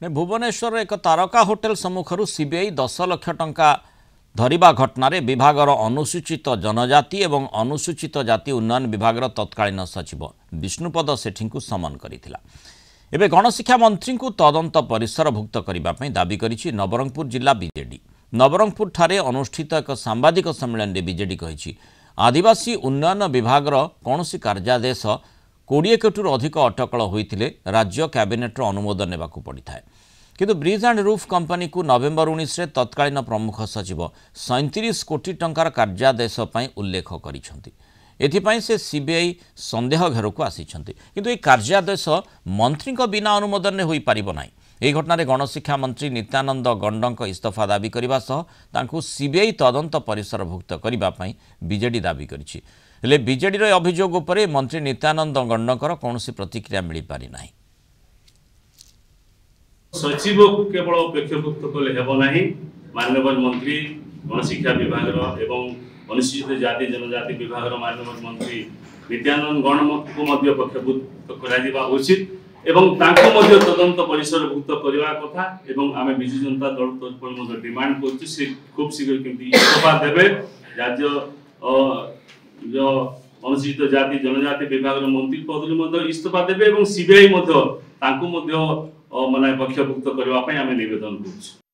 भुवनेश्वर एक तारका hotel सम्मुखर CBI 10 lakh टंका धरिबा घटना विभागर अनुसूचित जनजाति एवं अनुसूचित जाति उन्नयन विभाग तत्कालीन सचिव विष्णुपद सेठी को समन करथिला। एबे गणशिक्षा मंत्री को तदंत परिसरभुक्त करने दाबी करिछि नवरंगपुर जिला बीजेडी। नवरंगपुर ठारे अनुष्ठित एक सांबादिक सम्मेलन में बीजेडी कहिछि आदिवासी उन्नयन विभाग कौनसी कार्यादेश 20 कोटी अधिक अटकल होते राज्य कैबिनेट अनुमोदन नेबाकू पड़ता है किंतु ब्रिज एंड रूफ कंपनी को नवेम्बर 19 रे तत्कालीन प्रमुख सचिव 37 कोटी टंकार कार्यादेश पई उल्लेख करिसेंति। एथिपाई से सीबीआई संदेह घेर को आसीछंति किंतु ए कार्यादेश मंत्री बिना अनुमोदन होई पारिबो नाही। एही घटना रे गणशिक्षा मंत्री नित्यानंद गंडक इस्तीफा दाबी करबा सह तांकू सीबीआई तदंत परिसरभुक्त करबा पई बीजेडी दाबी करिछि। हेले बीजेडी रे अभियोग उपरे मंत्री नित्यानंद गंडकर कौनसी प्रतिक्रिया मिल पारि नाही। सचिव केवल अपेक्षाभुक्त कले हेब नाही। माननीय मंत्री गणशिक्षा विभाग एवं अनुसूचित जाति जनजाति विभाग माननीय मंत्री नित्यानंद गणक को मध्य अपेक्षाभुक्त करा उचित एवं तांको मध्य तदंत परिसरभुक्त करबा कथा एवं आमे बिजु जनता दल तर्फर मध्य डिमांड करछु से खूब शीघ्र केमती इस्तीफा देबे। राज्य जो अनुसूचित जाति जनजाति विभाग मंत्री पदरी मध्य इस्तीफा देबे एवं सीबीआई मध्य तांको मध्य माने पक्षभुक्त करबा पई आमे निवेदन करछु।